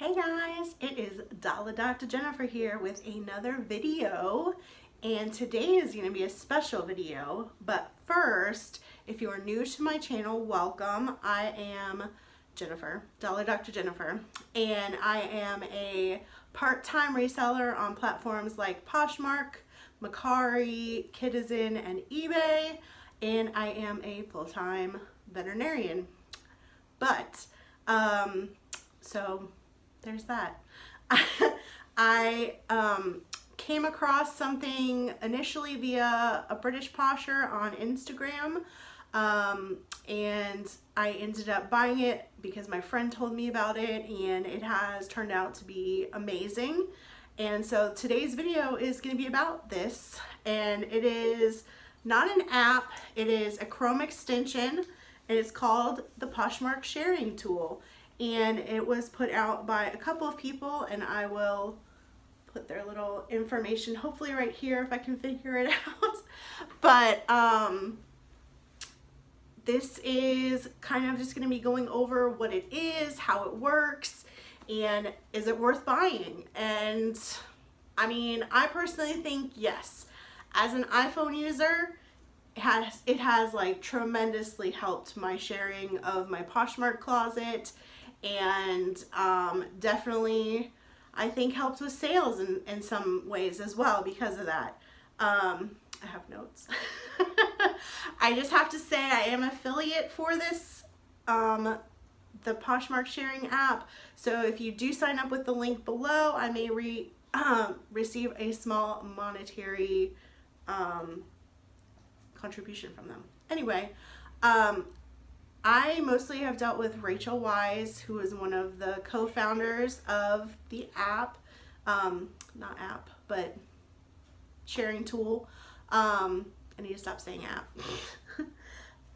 Hey guys, it is Dolla Docta Jennifer here with another video, and today is going to be a special video. But first, if you are new to my channel, welcome. I am Jennifer, Dolla Docta Jennifer, and I am a part-time reseller on platforms like Poshmark, Mercari, Citizen, and eBay, and I am a full-time veterinarian. But so there's that. I came across something initially via a British posher on Instagram, and I ended up buying it because my friend told me about it, and it has turned out to be amazing. And so today's video is going to be about this, and it is not an app, it is a Chrome extension, and it's called the Poshmark Sharing Tool. And it was put out by a couple of people, and I will put their little information hopefully right here if I can figure it out. But this is kind of just going to be going over what it is, how it works, and is it worth buying? And I mean, I personally think yes. As an iPhone user, it has like tremendously helped my sharing of my Poshmark closet, and definitely I think helped with sales in some ways as well because of that. I have notes. I just have to say I am affiliate for this, the Poshmark sharing app. So if you do sign up with the link below, I may receive a small monetary contribution from them. Anyway, I mostly have dealt with Rachel Wise, who is one of the co-founders of the app, not app, but sharing tool. I need to stop saying app.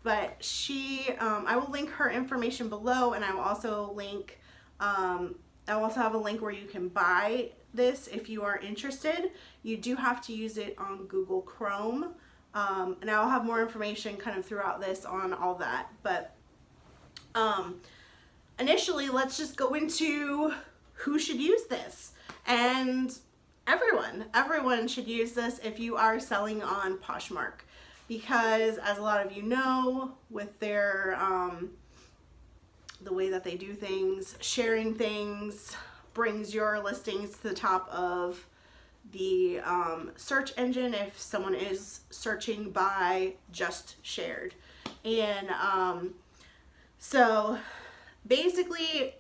But she, I will link her information below, and I will also link, I also have a link where you can buy this if you are interested. You do have to use it on Google Chrome. And I'll have more information kind of throughout this on all that. But initially, let's just go into who should use this. And everyone should use this if you are selling on Poshmark. Because as a lot of you know, with their, the way that they do things, sharing things brings your listings to the top of the search engine if someone is searching by just shared. And so basically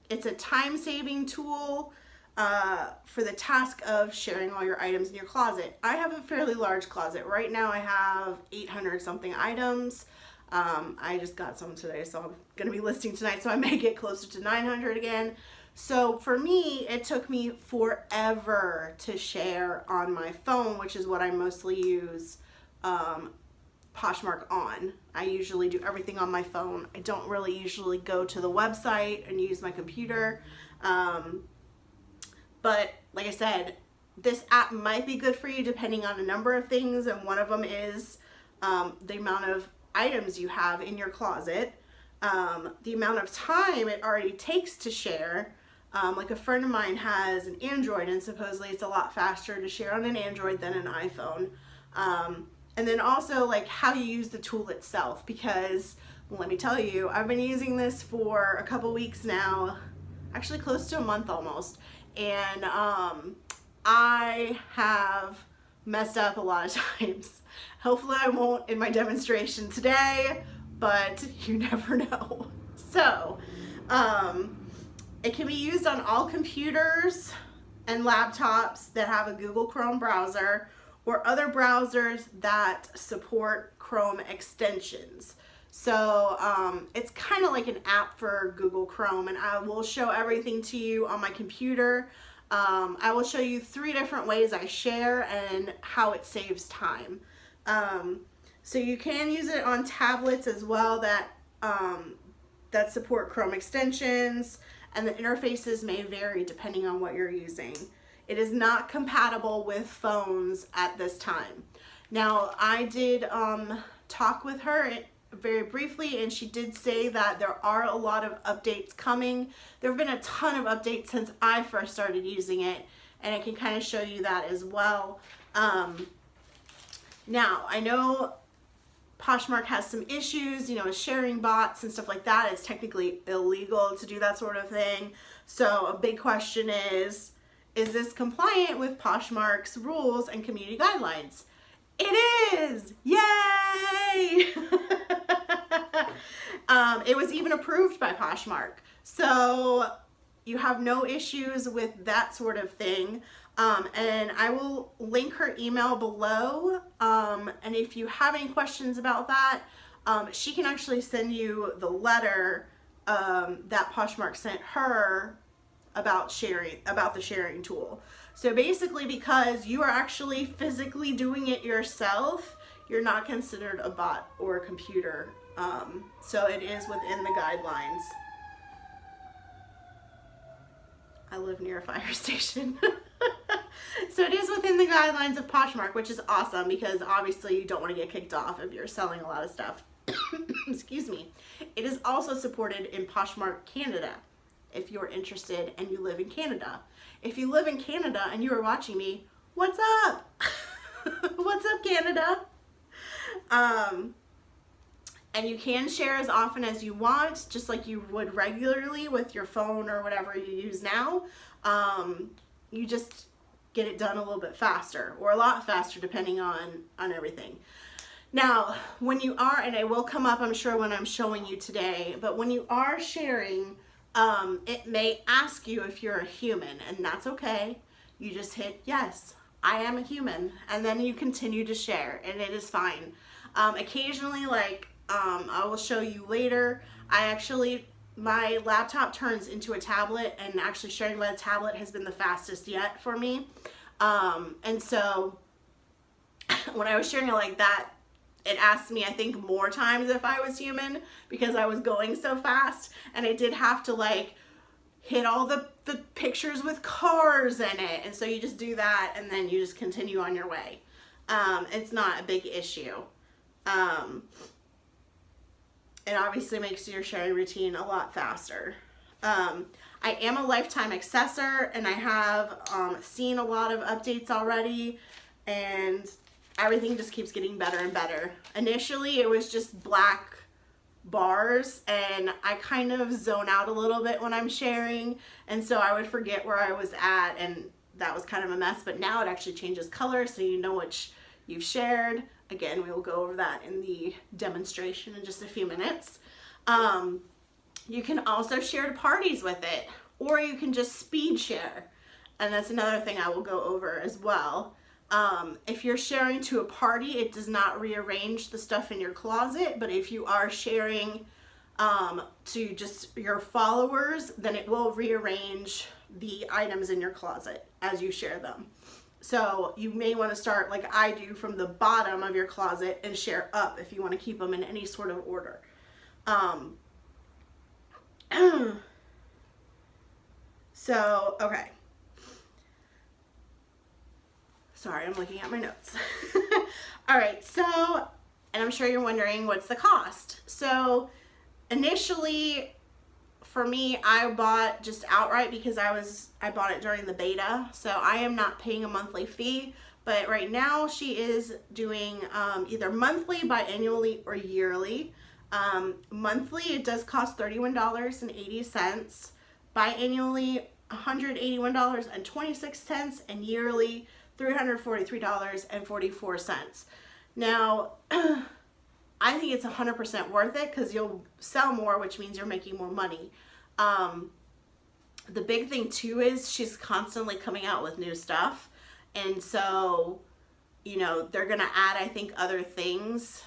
it's a time-saving tool for the task of sharing all your items in your closet. I have a fairly large closet. Right now I have 800 something items. I just got some today, so I'm gonna be listing tonight, so I may get closer to 900 again. So for me, it took me forever to share on my phone, which is what I mostly use Poshmark on. I usually do everything on my phone. I don't really usually go to the website and use my computer. But like I said, this app might be good for you depending on a number of things, and one of them is the amount of items you have in your closet, the amount of time it already takes to share. Like a friend of mine has an Android, and supposedly it's a lot faster to share on an Android than an iPhone. And then also like how you use the tool itself, because let me tell you, I've been using this for a couple weeks now, actually close to a month almost, and I have messed up a lot of times. Hopefully I won't in my demonstration today, but you never know. So it can be used on all computers and laptops that have a Google Chrome browser or other browsers that support Chrome extensions. So it's kind of like an app for Google Chrome, and I will show everything to you on my computer. I will show you 3 different ways I share and how it saves time. So you can use it on tablets as well that support Chrome extensions, and the interfaces may vary depending on what you're using. It is not compatible with phones at this time. Now, I did talk with her very briefly, and she did say that there are a lot of updates coming. There have been a ton of updates since I first started using it, and I can kind of show you that as well. Now, I know Poshmark has some issues, you know, with sharing bots and stuff like that. It's technically illegal to do that sort of thing. So a big question is this compliant with Poshmark's rules and community guidelines? It is! Yay! It was even approved by Poshmark. So you have no issues with that sort of thing. And I will link her email below. And if you have any questions about that, she can actually send you the letter that Poshmark sent her about the sharing tool. So basically, because you are actually physically doing it yourself, you're not considered a bot or a computer. So it is within the guidelines. I live near a fire station. So it is within the guidelines of Poshmark, which is awesome because obviously you don't want to get kicked off if you're selling a lot of stuff. Excuse me. It is also supported in Poshmark Canada if you're interested and you live in Canada. If you live in Canada and you are watching me, what's up? What's up, Canada? And you can share as often as you want, just like you would regularly with your phone or whatever you use now. You just get it done a little bit faster, or a lot faster depending on everything. Now, when you are, and it will come up I'm sure when I'm showing you today, but when you are sharing, it may ask you if you're a human, and that's okay. You just hit yes, I am a human, and then you continue to share, and it is fine. Occasionally, like I will show you later, my laptop turns into a tablet, and actually sharing by the tablet has been the fastest yet for me. And so when I was sharing it like that, it asked me, I think, more times if I was human because I was going so fast, and I did have to like hit all the pictures with cars in it. And so you just do that and then you just continue on your way. It's not a big issue. It obviously makes your sharing routine a lot faster. I am a lifetime accessor, and I have seen a lot of updates already, and everything just keeps getting better and better. Initially, it was just black bars, and I kind of zone out a little bit when I'm sharing, and so I would forget where I was at, and that was kind of a mess. But now it actually changes color, so you know which you've shared. Again, we will go over that in the demonstration in just a few minutes. You can also share to parties with it, or you can just speed share. And that's another thing I will go over as well. If you're sharing to a party, it does not rearrange the stuff in your closet, but if you are sharing to just your followers, then it will rearrange the items in your closet as you share them. So you may want to start like I do from the bottom of your closet and share up if you want to keep them in any sort of order. So, okay. Sorry, I'm looking at my notes. All right, so, and I'm sure you're wondering what's the cost. So initially, for me, I bought just outright because I bought it during the beta. So I am not paying a monthly fee, but right now she is doing either monthly, biannually, or yearly. Monthly, it does cost $31.80. Biannually, $181.26, and yearly, $343.44. Now, I think it's 100% worth it because you'll sell more, which means you're making more money. The big thing too is she's constantly coming out with new stuff, and so, you know, they're gonna add, I think, other things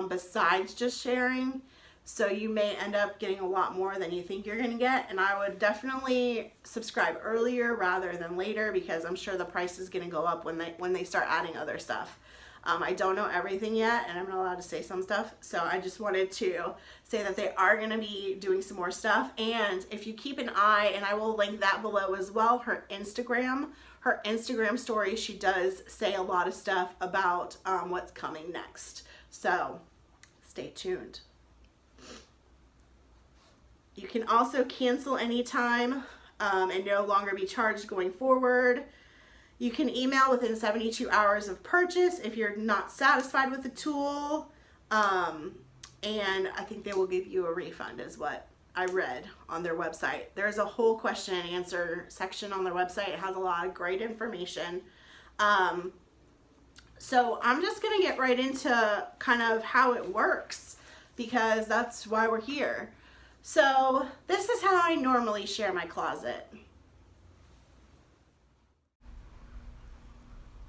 besides just sharing. So you may end up getting a lot more than you think you're gonna get, and I would definitely subscribe earlier rather than later because I'm sure the price is gonna go up when they start adding other stuff. I don't know everything yet, and I'm not allowed to say some stuff, so I just wanted to say that they are going to be doing some more stuff. And if you keep an eye, and I will link that below as well, her Instagram story, she does say a lot of stuff about what's coming next. So stay tuned. You can also cancel anytime and no longer be charged going forward. You can email within 72 hours of purchase if you're not satisfied with the tool. And I think they will give you a refund is what I read on their website. There's a whole question and answer section on their website. It has a lot of great information. So I'm just going to get right into kind of how it works because that's why we're here. So this is how I normally share my closet.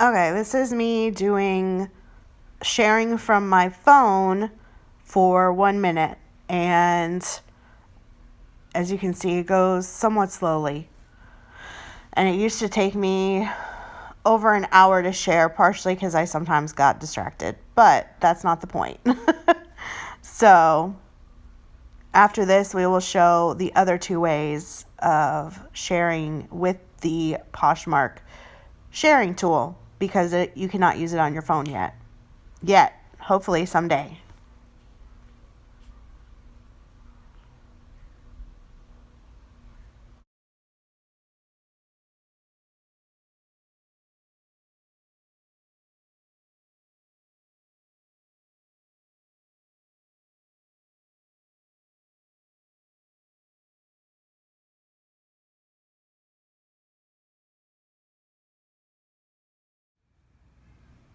Okay, this is me sharing from my phone for 1 minute. And as you can see, it goes somewhat slowly. And it used to take me over an hour to share, partially because I sometimes got distracted. But that's not the point. So after this, we will show the other 2 ways of sharing with the Poshmark Sharing Tool because you cannot use it on your phone yet. Hopefully someday.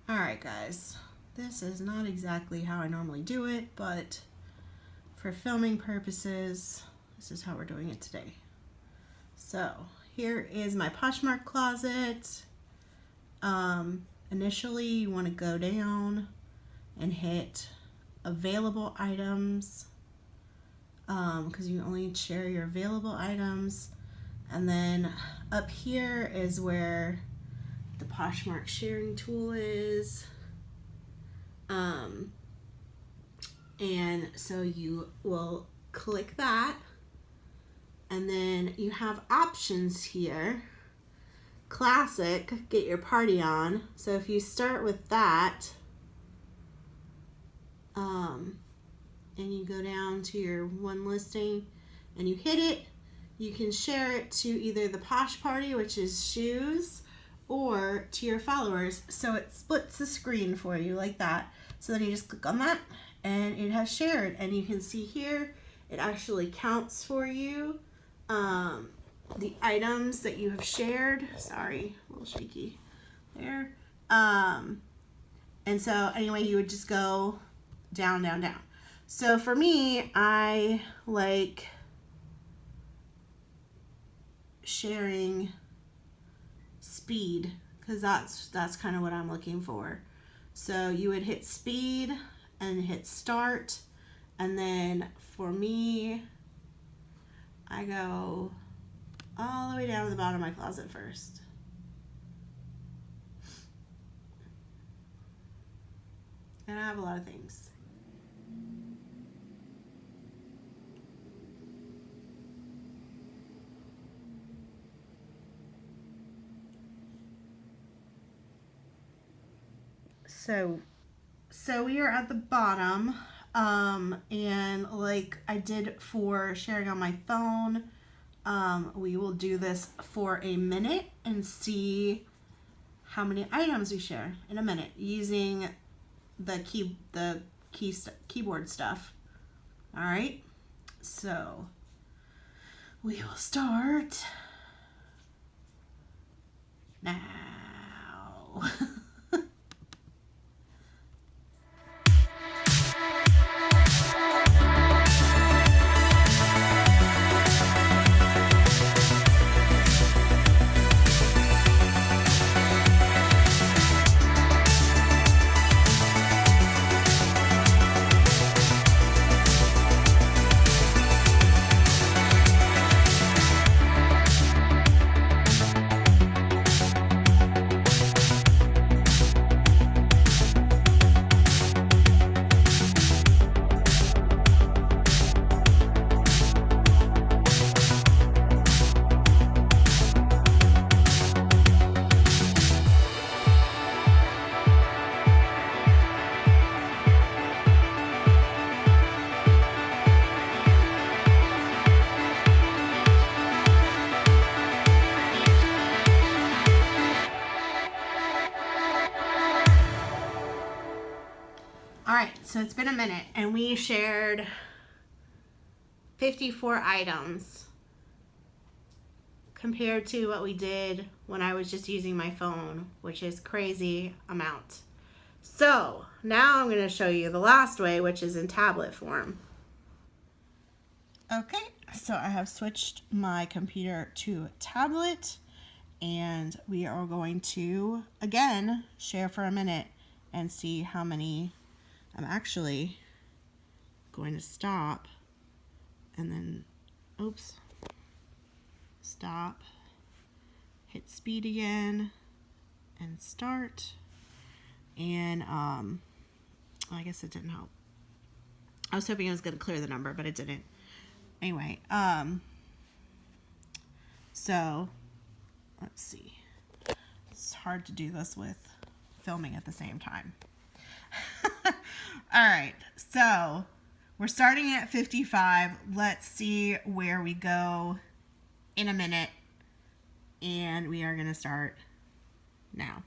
Alright guys, this is not exactly how I normally do it, but for filming purposes, this is how we're doing it today. So here is my Poshmark closet. Initially you want to go down and hit available items because you only share your available items, and then up here is where the Poshmark Sharing Tool is. And so you will click that, and then you have options here. Classic, get your party on. So if you start with that, and you go down to your one listing and you hit it, you can share it to either the Posh Party, which is shoes, or to your followers. So it splits the screen for you like that. So then you just click on that and it has shared, and you can see here it actually counts for you the items that you have shared. Sorry, a little shaky there. And so anyway, you would just go down, down, down. So for me, I like sharing speed because that's kind of what I'm looking for. So you would hit speed and hit start, and then for me, I go all the way down to the bottom of my closet first. And I have a lot of things. So we are at the bottom, and like I did for sharing on my phone, we will do this for a minute and see how many items we share in a minute using the keyboard stuff. All right, so we will start now. so it's been a minute, and we shared 54 items compared to what we did when I was just using my phone, which is crazy amount. So now I'm going to show you the last way, which is in tablet form. Okay, so I have switched my computer to tablet, and we are going to, again, share for a minute and see how many. I'm actually going to stop and then, oops, stop, hit speed again, and start. And I guess it didn't help. I was hoping it was going to clear the number, but it didn't. Anyway, so let's see. It's hard to do this with filming at the same time. All right, so we're starting at 55. Let's see where we go in a minute, and we are going to start now.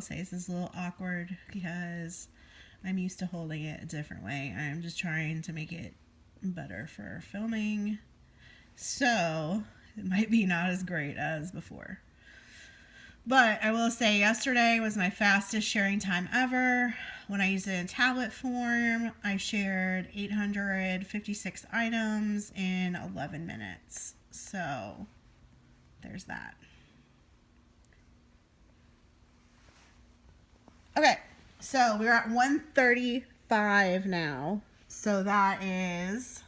Say this is a little awkward because I'm used to holding it a different way. I'm just trying to make it better for filming, so it might be not as great as before. But I will say yesterday was my fastest sharing time ever. When I used it in tablet form, I shared 856 items in 11 minutes. So there's that. Okay, so we're at 135 now, so that is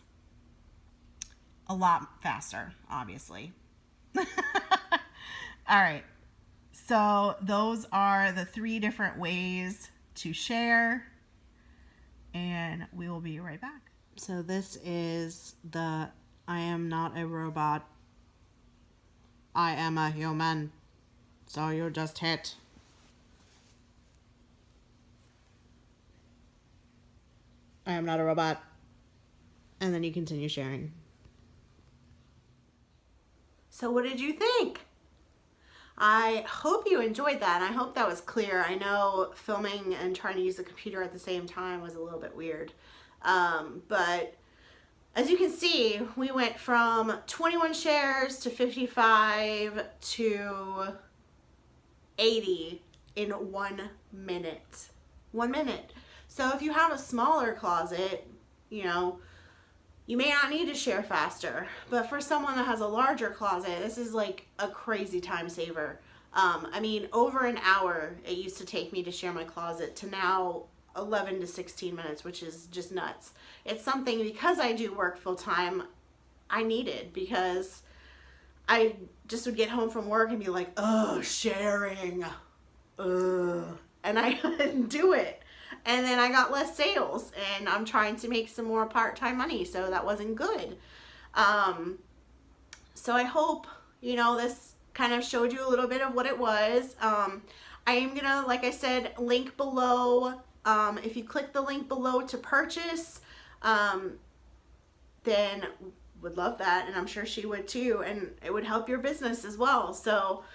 a lot faster, obviously. All right, so those are the 3 different ways to share, and we will be right back. So this is the I am not a robot, I am a human, so you just hit. I am not a robot. And then you continue sharing. So what did you think? I hope you enjoyed that. And I hope that was clear. I know filming and trying to use the computer at the same time was a little bit weird. But as you can see, we went from 21 shares to 55 to 80 in 1 minute. 1 minute. So if you have a smaller closet, you know, you may not need to share faster. But for someone that has a larger closet, this is like a crazy time saver. I mean, over an hour it used to take me to share my closet to now 11 to 16 minutes, which is just nuts. It's something, because I do work full time, I needed, because I just would get home from work and be like, oh, sharing, and I couldn't do it. And then I got less sales, and I'm trying to make some more part-time money, so that wasn't good. So I hope, you know, this kind of showed you a little bit of what it was. I am gonna, like I said, link below. If you click the link below to purchase, then would love that, and I'm sure she would too, and it would help your business as well. So,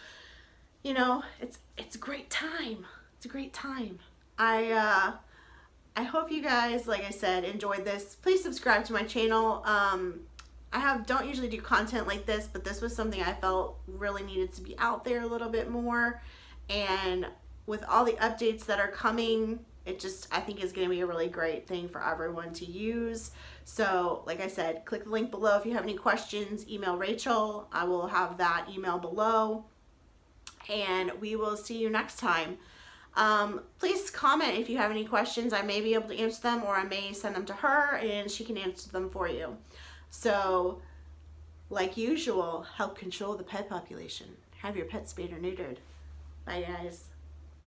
you know, it's a great time. It's a great time. I hope you guys, like I said, enjoyed this. Please subscribe to my channel. I don't usually do content like this, but this was something I felt really needed to be out there a little bit more. And with all the updates that are coming, it just, I think, is going to be a really great thing for everyone to use. So, like I said, click the link below. If you have any questions, email Rachel. I will have that email below. And we will see you next time. Please comment if you have any questions. I may be able to answer them, or I may send them to her and she can answer them for you. So, like usual, help control the pet population. Have your pet spayed or neutered. Bye, guys.